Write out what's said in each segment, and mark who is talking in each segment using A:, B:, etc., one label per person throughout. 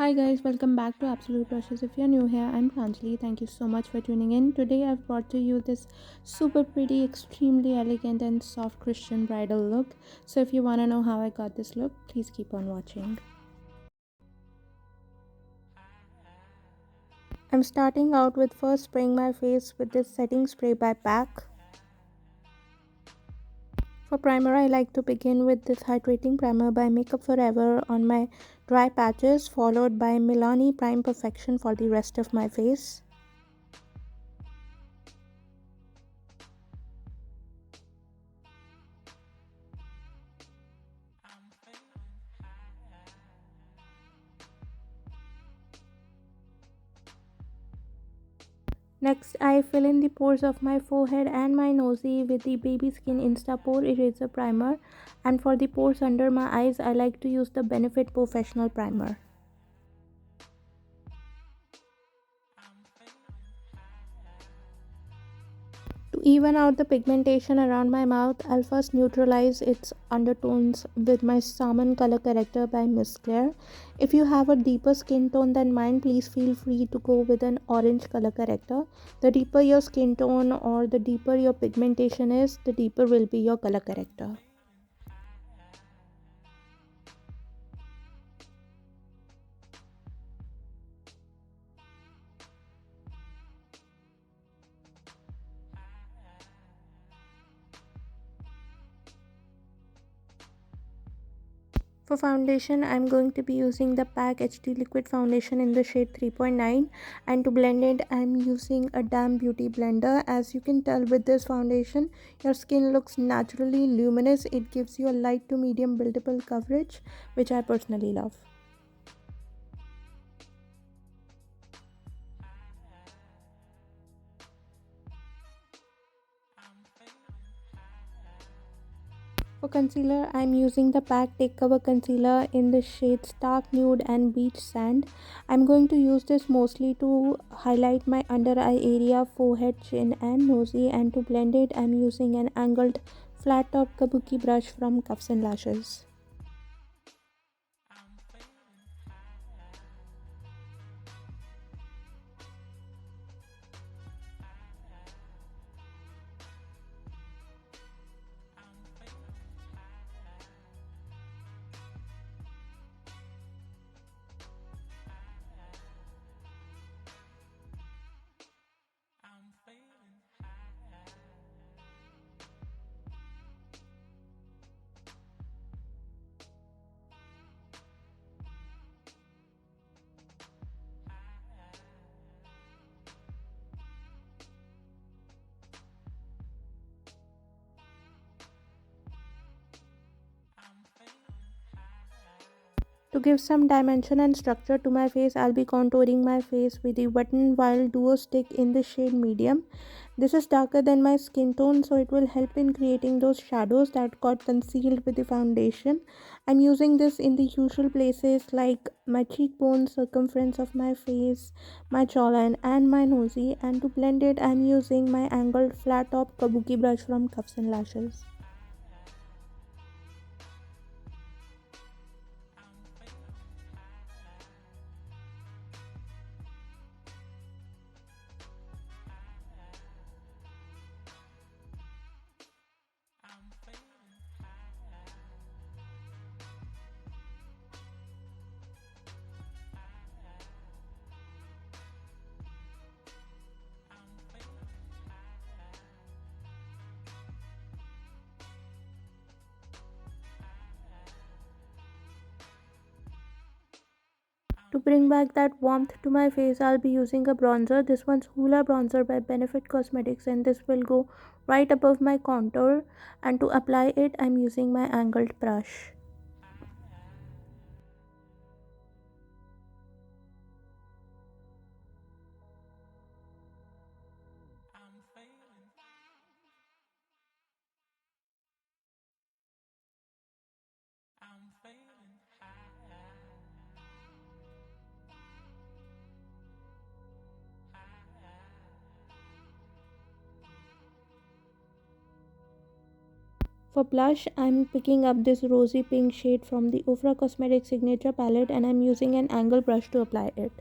A: Hi guys, welcome back to Absolute Brushes. If you're new here, I'm Pranjali. Thank you so much for tuning in. Today I've brought to you this super pretty, extremely elegant and soft Christian bridal look. So if you want to know how I got this look, please keep on watching. I'm starting out with first spraying my face with this setting spray by PAC. For primer, I like to begin with this hydrating primer by Makeup Forever on my dry patches, followed by Milani Prime Perfection for the rest of my face. Next, I fill in the pores of my forehead and my nosy with the Baby Skin Insta Pore Eraser Primer, and for the pores under my eyes, I like to use the Benefit Professional Primer. To even out the pigmentation around my mouth, I'll first neutralize its undertones with my Salmon Color Corrector by Miss Claire. If you have a deeper skin tone than mine, please feel free to go with an orange color corrector. The deeper your skin tone or the deeper your pigmentation is, the deeper will be your color corrector. For foundation, I'm going to be using the PAC HD Liquid Foundation in the shade 3.9, and to blend it, I'm using a Damn Beauty blender. As you can tell with this foundation, your skin looks naturally luminous. It gives you a light to medium buildable coverage, which I personally love. For concealer, I'm using the PAC Take Cover Concealer in the shades Dark Nude and Beach Sand. I'm going to use this mostly to highlight my under eye area, forehead, chin and nosy, and to blend it, I'm using an angled flat top kabuki brush from Cuffs and Lashes. To give some dimension and structure to my face, I'll be contouring my face with the Wet n Wild Duo Stick in the shade Medium. This is darker than my skin tone, so it will help in creating those shadows that got concealed with the foundation. I'm using this in the usual places like my cheekbones, circumference of my face, my jawline and my nosy, and to blend it, I'm using my angled flat top kabuki brush from Cuffs and Lashes. To bring back that warmth to my face, I'll be using a bronzer. This one's Hoola Bronzer by Benefit Cosmetics, and this will go right above my contour. And to apply it, I'm using my angled brush. For blush, I'm picking up this rosy pink shade from the Ofra Cosmetics Signature palette and I'm using an angle brush to apply it.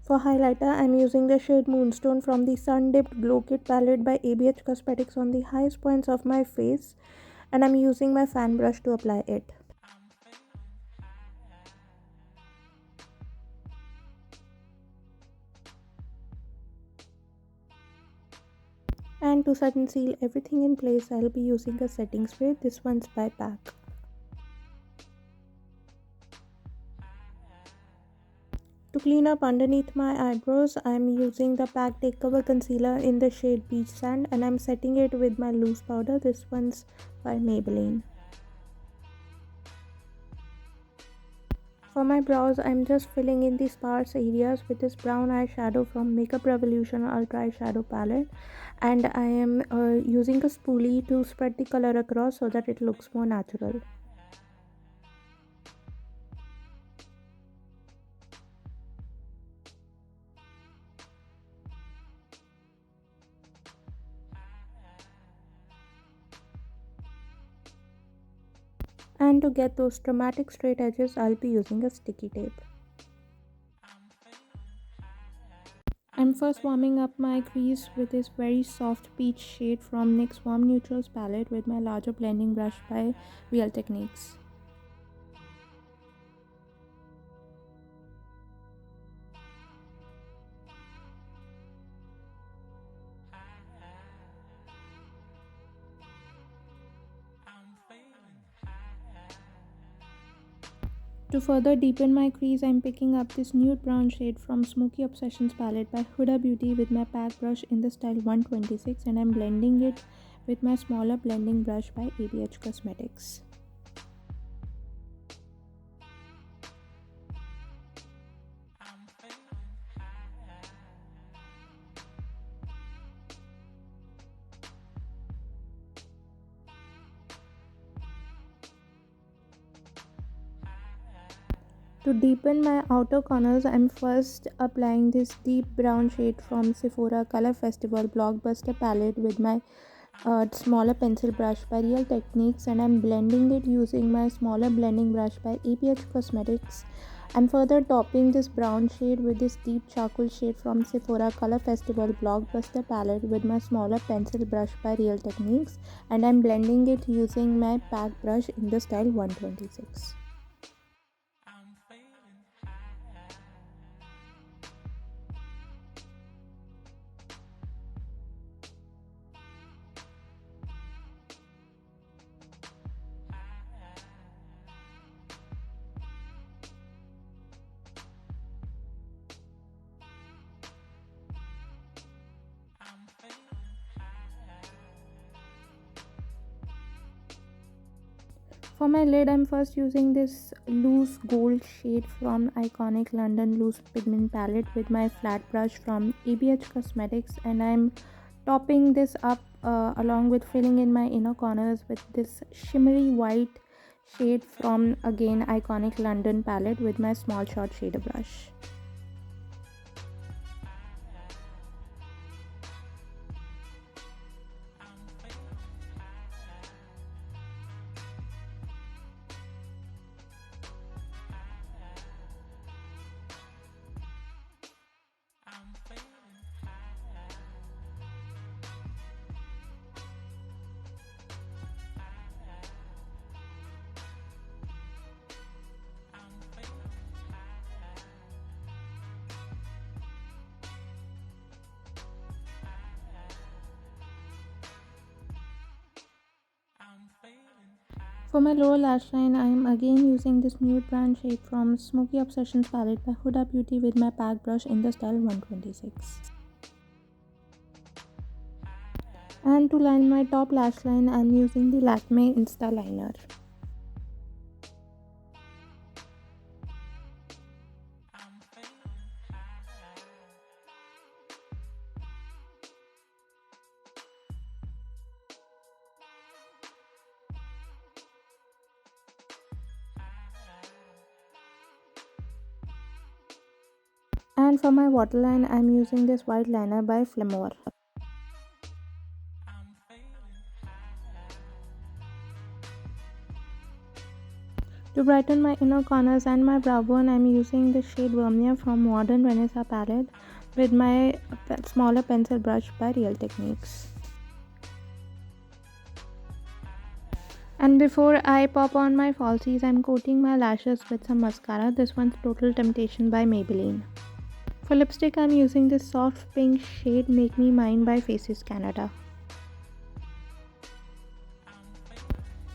A: For highlighter, I'm using the shade Moonstone from the Sun Dipped Glow Kit palette by ABH Cosmetics on the highest points of my face and I'm using my fan brush to apply it. And to set and seal everything in place, I'll be using a setting spray. This one's by PAC. To clean up underneath my eyebrows, I'm using the PAC Take Cover Concealer in the shade Beach Sand and I'm setting it with my loose powder. This one's by Maybelline. For my brows, I'm just filling in the sparse areas with this brown eyeshadow from Makeup Revolution Ultra Eyeshadow Palette and I am using a spoolie to spread the color across so that it looks more natural. And to get those dramatic straight edges, I'll be using a sticky tape. I'm first warming up my crease with this very soft peach shade from NYX Warm Neutrals palette with my larger blending brush by Real Techniques. To further deepen my crease, I'm picking up this nude brown shade from Smoky Obsessions palette by Huda Beauty with my PAC brush in the style 126 and I'm blending it with my smaller blending brush by ABH Cosmetics. To deepen my outer corners, I'm first applying this deep brown shade from Sephora Color Festival Blockbuster palette with my smaller pencil brush by Real Techniques and I'm blending it using my smaller blending brush by ABH Cosmetics. I'm further topping this brown shade with this deep charcoal shade from Sephora Color Festival Blockbuster palette with my smaller pencil brush by Real Techniques and I'm blending it using my PAC brush in the style 126. For my lid, I'm first using this loose gold shade from Iconic London Loose Pigment palette with my flat brush from ABH Cosmetics and I'm topping this up along with filling in my inner corners with this shimmery white shade from again Iconic London palette with my small short shader brush. For my lower lash line, I am again using this nude brown shade from Smoky Obsessions palette by Huda Beauty with my PAC brush in the style 126. And to line my top lash line, I am using the Lakme Insta Liner. And for my waterline, I'm using this white liner by Flamour. To brighten my inner corners and my brow bone, I'm using the shade Vermeer from Modern Vanessa palette with my smaller pencil brush by Real Techniques. And before I pop on my falsies, I'm coating my lashes with some mascara. This one's Total Temptation by Maybelline. For lipstick, I'm using this soft pink shade Make Me Mine by Faces Canada.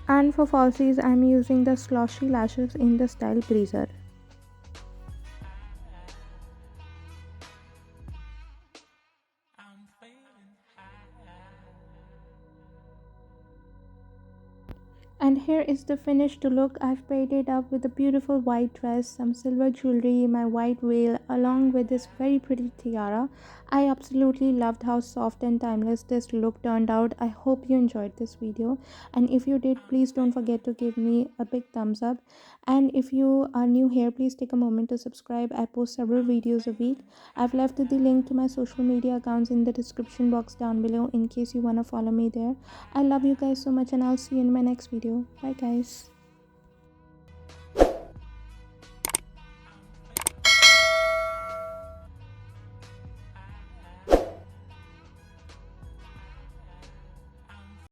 A: And for falsies, I'm using the Sloshy Lashes in the style Breezer. And here is the finished look. I've paired it up with a beautiful white dress, some silver jewelry, my white veil, along with this very pretty tiara. I absolutely loved how soft and timeless this look turned out. I hope you enjoyed this video, and if you did, please don't forget to give me a big thumbs up. And if you are new here, please take a moment to subscribe. I post several videos a week. I've left the link to my social media accounts in the description box down below in case you want to follow me there. I love you guys so much, and I'll see you in my next video. Bye guys.